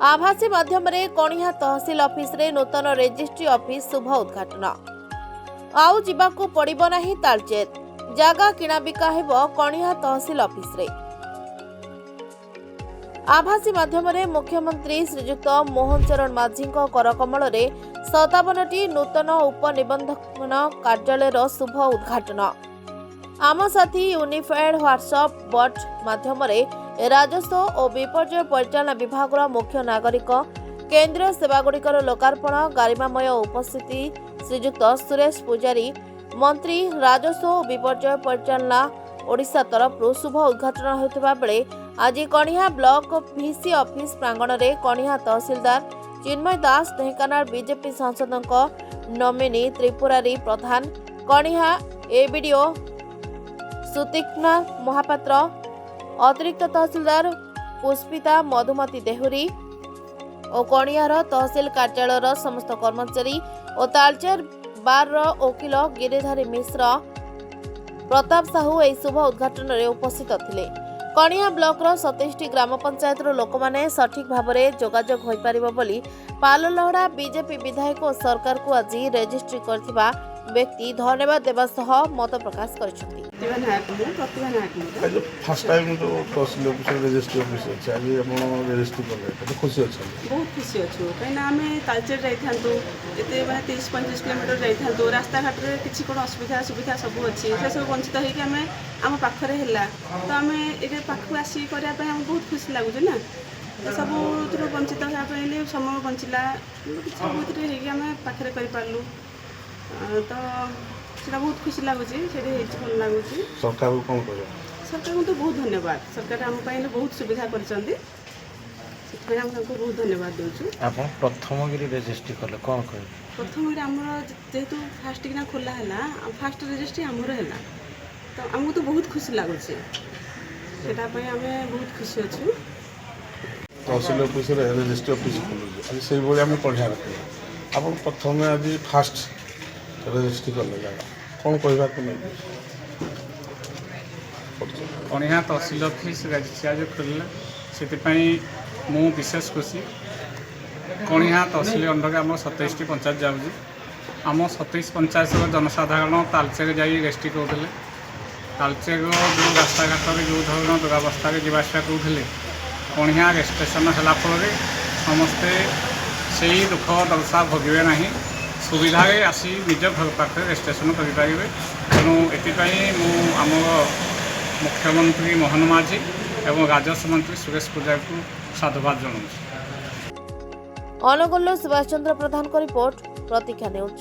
आभासी माध्यम कणिहा तहसिल ऑफिस रे नूतन रेजिस्ट्री ऑफिस शुभ उद्घाटन। आउ जीवाकू पड़िबो नाही तालचेर, जागा किणाबिका हेबो कणिहा तहसिल ऑफिस रे। आभासी माध्यम मुख्यमंत्री श्रीजुक्त मोहन चरण माझी करकमल 57टी नूतन उपनिबंधन कार्यालय शुभ उद्घाटन। आम साथी यूनिफाइड व्हाट्सएप बट माध्यम राजस्व और विपर्यय परिचालन विभाग मुख्य नागरिक केंद्रीय सेवागुड़िकर लोकार्पण गारिमामय उपस्थिति श्रीजुक्त सुरेश पूजारी मंत्री राजस्व और विपर्यय परिचालना ओडिशा तरफ शुभ उद्घाटन होता बेले आज कणिहा ब्लॉक भिसी ऑफिस प्रांगण में कणिहा तहसीलदार चिन्मय दास ढेंकानाल बीजेपी सांसद नमिनी त्रिपुरारी प्रधान कणिहा एबीडीओ सुतीक्ष्णा महापात्र अतिरिक्त तहसीलदार पुष्पिता मधुमती देहुरी और कणिहार तहसील कार्यालय समस्त कर्मचारी और तालचेर बार वकिल गिरिधारी मिश्र प्रताप साहू यह शुभ उद्घाटन में उपस्थित थिले। कणिहा ब्लॉक 27टी ग्राम पंचायत लोक मैंने सठिक भाव में जोगाजोग हो पार बोली पाललहड़ा बीजेपी विधायक और सरकार को आज रेजिस्ट्री करथिबा व्यक्ति धन्यवाद देवा सह मत प्रकाश करछथि। फर्स्ट टाइम तो तहसील ऑफिस रेजिस्ट्री ऑफिस अछि आज आपण रेजिस्ट्री करले तो खुशी अछि बहुत खुशी अछि कहिना हमें तालचेर जाई थांतो एते माने 30-35 किलोमीटर जाई थांतो रास्ता घाट रे किछि कोन असुविधा सुविधा सब अछि से सब वंचित होई कि हमें हम पाखरे हैला तो हमें एते पाखु आसी करिया पे हम बहुत खुशी लागु जे ना सब तुरो वंचित होया पहिले समय बंचिला किछि बहुत रे हेगी हमें पाखरे करि पारलु तो सेटा बहुत खुशी लगुच भल लगुच। सरकार को कौन कह सरकार को तो बहुत धन्यवाद सरकार आम बहुत सुविधा कर बहुत धन्यवाद दूँ। आप प्रथम गिरी रेजिस्ट्री कले कौन कह प्रथम आम जेहेतु फास्ट किना खोला है फास्ट रेजिस्ट्री आमर है तो आमको तो बहुत खुशी लगुच आम बहुत खुशी अच्छु। तहसील ऑफिस रेजिस्ट्री ऑफिस खोलुचे से आम पढ़िया रखा आप प्रथम आज फास्ट रेजिस्ट्री कले जागा कौन कहवा कणिहा तहसील ऑफिस रेजिस्ट्री आज खोलला से मु विशेष खुशी। कणिहा तहसील अंडर आम 27टी पंचायत जाऊँगी आम 27 पंचायत जनसाधारण तालचेर जा रेजिस्ट्री करूँ तालचेर जो रास्ता घाट जो धरण दुरावस्था जावासा करूँ कणिहा रेजिस्ट्रेशन है फल समस्ते से दुख दशा भोगे ना सुविधा आसी निज घर पाखे रेजिस्ट्रेशन करेंगे तेणु ये आम मुख्यमंत्री मोहन माझी एवं राजस्व मंत्री सुरेश पूजा को साधुवाद जनाऊँ। अनुगुल सुभाष चंद्र प्रधान को रिपोर्ट प्रतीक्षा न्यूज।